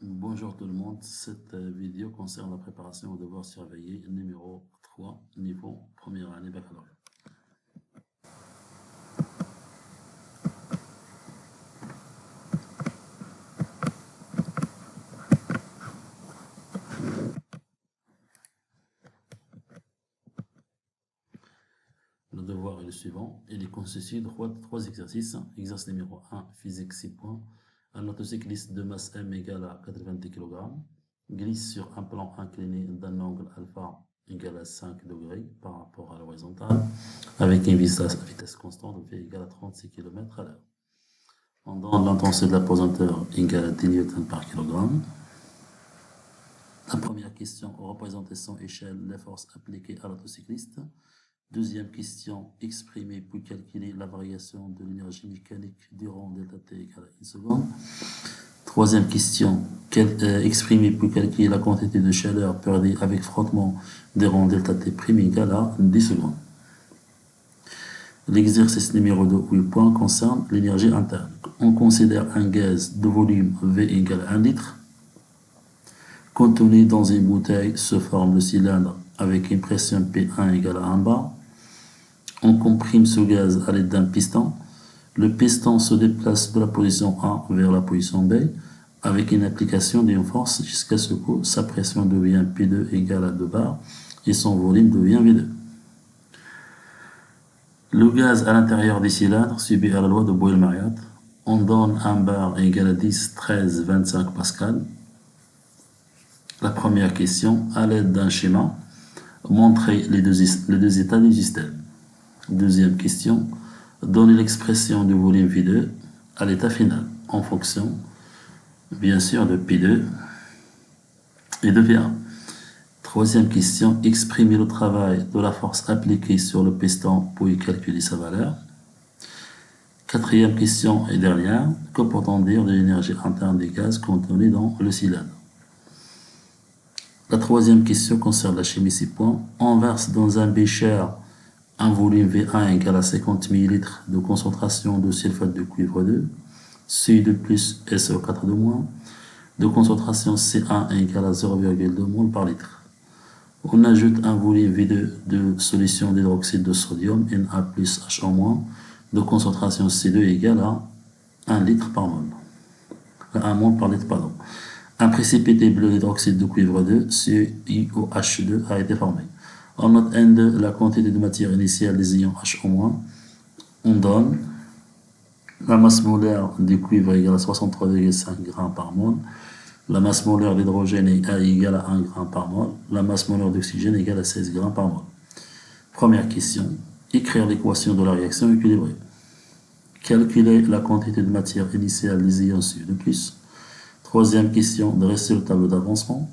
Bonjour tout le monde, cette vidéo concerne la préparation au devoir surveillé numéro 3, niveau première année baccalauréat. Le devoir est le suivant, il est constitué de trois exercices. Exercice numéro 1, physique 6 points. Un autocycliste de masse M égale à 90 kg glisse sur un plan incliné d'un angle alpha égale à 5 degrés par rapport à l'horizontale avec une vitesse constante de V égale à 36 km à l'heure. On donne l'intensité de la pesanteur égale à 10 N par kilogramme. La première question représente sans échelle les forces appliquées à l'autocycliste. Deuxième question, exprimer puis calculer la variation de l'énergie mécanique durant ΔT égale à 1 seconde. Troisième question, exprimer puis calculer la quantité de chaleur perdue avec frottement durant ΔT' égale à 10 secondes. L'exercice numéro 2, 8 points, concerne l'énergie interne. On considère un gaz de volume V égale à 1 litre, contenu dans une bouteille sous forme de cylindre avec une pression P1 égale à 1 bar. On comprime ce gaz à l'aide d'un piston. Le piston se déplace de la position A vers la position B avec une application d'une force jusqu'à ce que sa pression devient P2 égale à 2 bar et son volume devient V2. Le gaz à l'intérieur du cylindre subit à la loi de Boyle-Mariotte. On donne un bar égal à 10, 13, 25 pascal. La première question, à l'aide d'un schéma, montrer les deux états du système. Deuxième question, donner l'expression du volume V2 à l'état final en fonction, bien sûr, de P2 et de V1. Troisième question, exprimer le travail de la force appliquée sur le piston pour y calculer sa valeur. Quatrième question et dernière, que peut-on dire de l'énergie interne des gaz contenue dans le cylindre? La troisième question concerne la chimie 6 points. On verse dans un bécher un volume V1 égale à 50 ml de concentration de sulfate de cuivre 2, Cu2 plus SO4 de moins, de concentration C1 égale à 0,2 mol par litre. On ajoute un volume V2 de solution d'hydroxyde de sodium Na plus HO-, de concentration C2 égale à 1 litre par mol. 1 mol par litre, pardon. Un précipité bleu d'hydroxyde de cuivre 2, CuOH2, a été formé. On note N2 la quantité de matière initiale des ions HO-. On donne la masse molaire du cuivre égale à 63,5 g par mol. La masse molaire d'hydrogène est égale à 1 g par mol. La masse molaire d'oxygène égale à 16 g par mol. Première question. Écrire l'équation de la réaction équilibrée. Calculer la quantité de matière initiale des ions Cu2+. Troisième question, dresser le tableau d'avancement.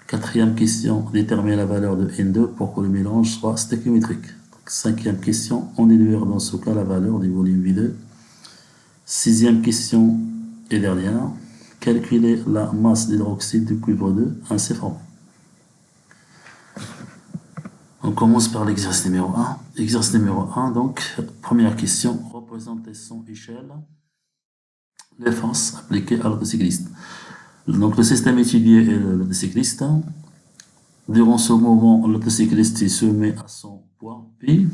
Quatrième question, déterminer la valeur de N2 pour que le mélange soit stéchiométrique. Cinquième question, en déduire dans ce cas la valeur du volume V2. Sixième question et dernière, calculer la masse d'hydroxyde de cuivre 2 ainsi formée. On commence par l'exercice numéro 1. Exercice numéro 1, donc, première question, représenter sans échelle les forces appliquées à l'autocycliste. Donc, le système étudié est l'autocycliste. Durant ce moment, l'autocycliste se met à son poids P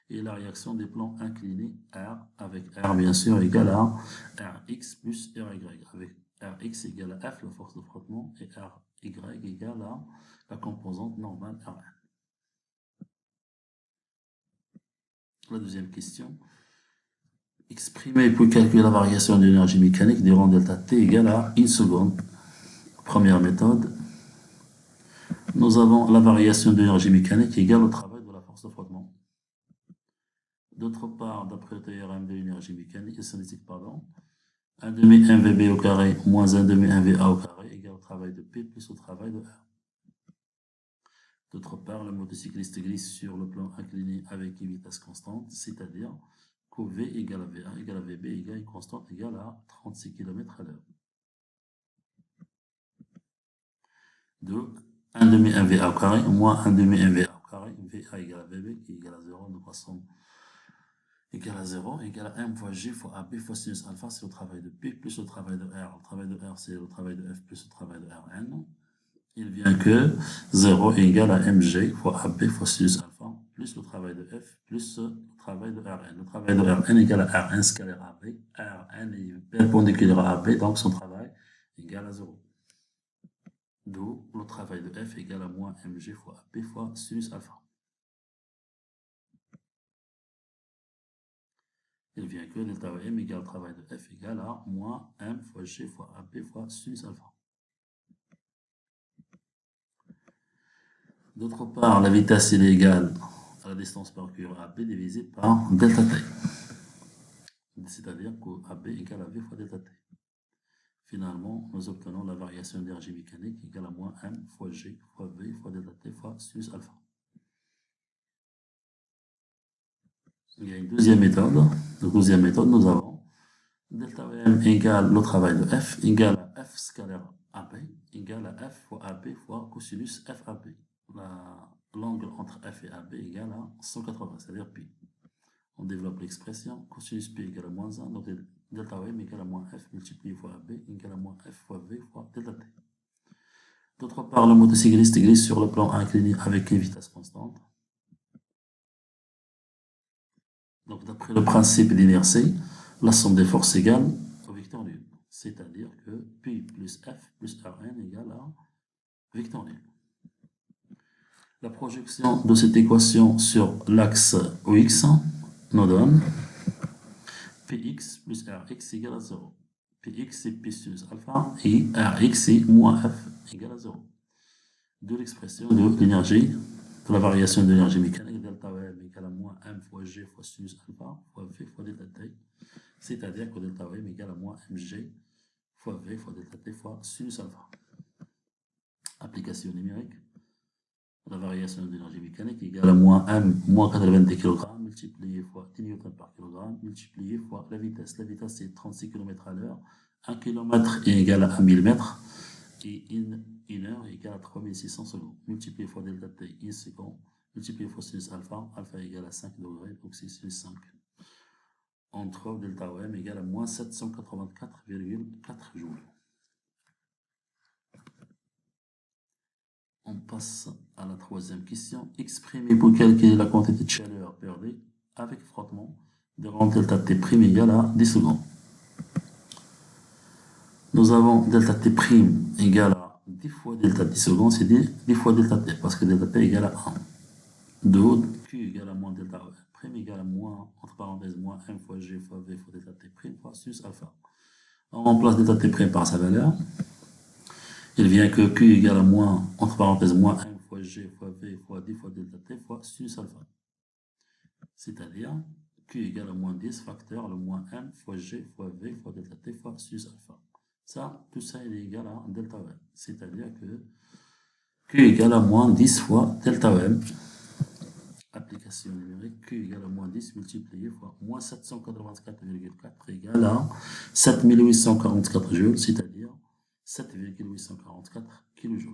et la réaction des plans inclinés R avec R bien sûr égale à Rx plus RY avec Rx égale à F, la force de frottement, et Ry égale à la composante normale Rn. La deuxième question. Exprimer puis calculer la variation de l'énergie mécanique durant ΔT égale à 1 seconde. Première méthode. Nous avons la variation de l'énergie mécanique égale au travail de la force de frottement. D'autre part, d'après le théorème de l'énergie mécanique et cinétique, 1 demi mvb au carré moins 1 demi mva au carré égale au travail de P plus au travail de R. D'autre part, le motocycliste glisse sur le plan incliné avec une vitesse constante, c'est-à-dire que V égale à V1 égale à VB égale une constante égale à 36 km à l'heure. 2. 1 demi mva au carré moins 1 demi mva au carré, VA égale à VB qui égale à 0, nous passons égale à 0 égale à m fois g fois ab fois sinus alpha, c'est le travail de P plus le travail de R. Le travail de R, c'est le travail de F plus le travail de Rn. Il vient que 0 égale à mg fois ab fois sinus alpha plus le travail de F plus le travail de Rn. Le travail de Rn égale à Rn scalaire ab. Rn est perpendiculaire à ab, donc son travail égale à 0. D'où le travail de F égale à moins mg fois ab fois sinus alpha. Il vient que delta m égale le travail de F égale à moins m fois g fois ab fois sinus alpha. D'autre part, la vitesse est égale à la distance parcourue AB divisée par delta t. C'est-à-dire que AB égale à V fois delta t. Finalement, nous obtenons la variation d'énergie mécanique égale à moins m fois g fois V fois delta t fois sinus alpha. Il y a une deuxième méthode. La deuxième méthode, nous avons delta m égale le travail de F égale à F scalaire AB égale à F fois AB fois cosinus FAB. L'angle entre F et AB égale à 180, c'est-à-dire pi. On développe l'expression cosinus pi égale à moins 1, donc delta m égale à moins F multiplié fois AB égale à moins F fois V fois delta t. D'autre part, le motocycliste glisse sur le plan incliné avec une vitesse constante. Donc, d'après le principe d'inertie, la somme des forces égale au vecteur nul. C'est-à-dire que P plus F plus Rn égale à vecteur nul. La projection de cette équation sur l'axe OX nous donne Px plus Rx égale à 0. Px c'est P sinus alpha et Rx c'est moins F égale à 0. De l'expression de l'énergie, de la variation de l'énergie mécanique, delta M égale à moins M fois G fois sinus alpha fois V fois delta t. C'est-à-dire que delta M égale à moins mg fois V fois delta t fois sinus alpha. Application numérique. La variation de l'énergie mécanique égale à moins m moins 90 kg multiplié fois 10 N par kg multiplié fois la vitesse. La vitesse c'est 36 km à l'heure. 1 km est égal à 1000 mètres et 1 heure est égale à 3600 secondes. Multiplié fois delta t 1 seconde multiplié fois sinus alpha, alpha égale à 5 degrés, donc c'est sinus 5. On trouve delta OM égale à moins 784,4 joules. On passe à la troisième question. Exprimez pour calculer la quantité de chaleur perdue avec frottement durant delta t' égale à 10 secondes. Nous avons delta t' égale à 10 fois delta 10 secondes, c'est 10 fois delta t, parce que delta t égale à 1. De Q égale à moins delta prime égale à moins, entre parenthèses, moins m fois g fois v fois delta t' fois sinus alpha. On remplace delta t' par sa valeur. Il vient que Q égale à moins, entre parenthèses, moins m fois g fois v fois 10 fois delta t fois sinus alpha. C'est-à-dire Q égale à moins 10 facteur le moins m fois g fois v fois delta t fois sinus alpha. Ça, tout ça, il est égal à delta m. C'est-à-dire que Q égale à moins 10 fois delta m. Application numérique, Q égale à moins 10 multiplié fois moins 784,4 égale à 7844 joules, c'est-à-dire 7,844 kJ.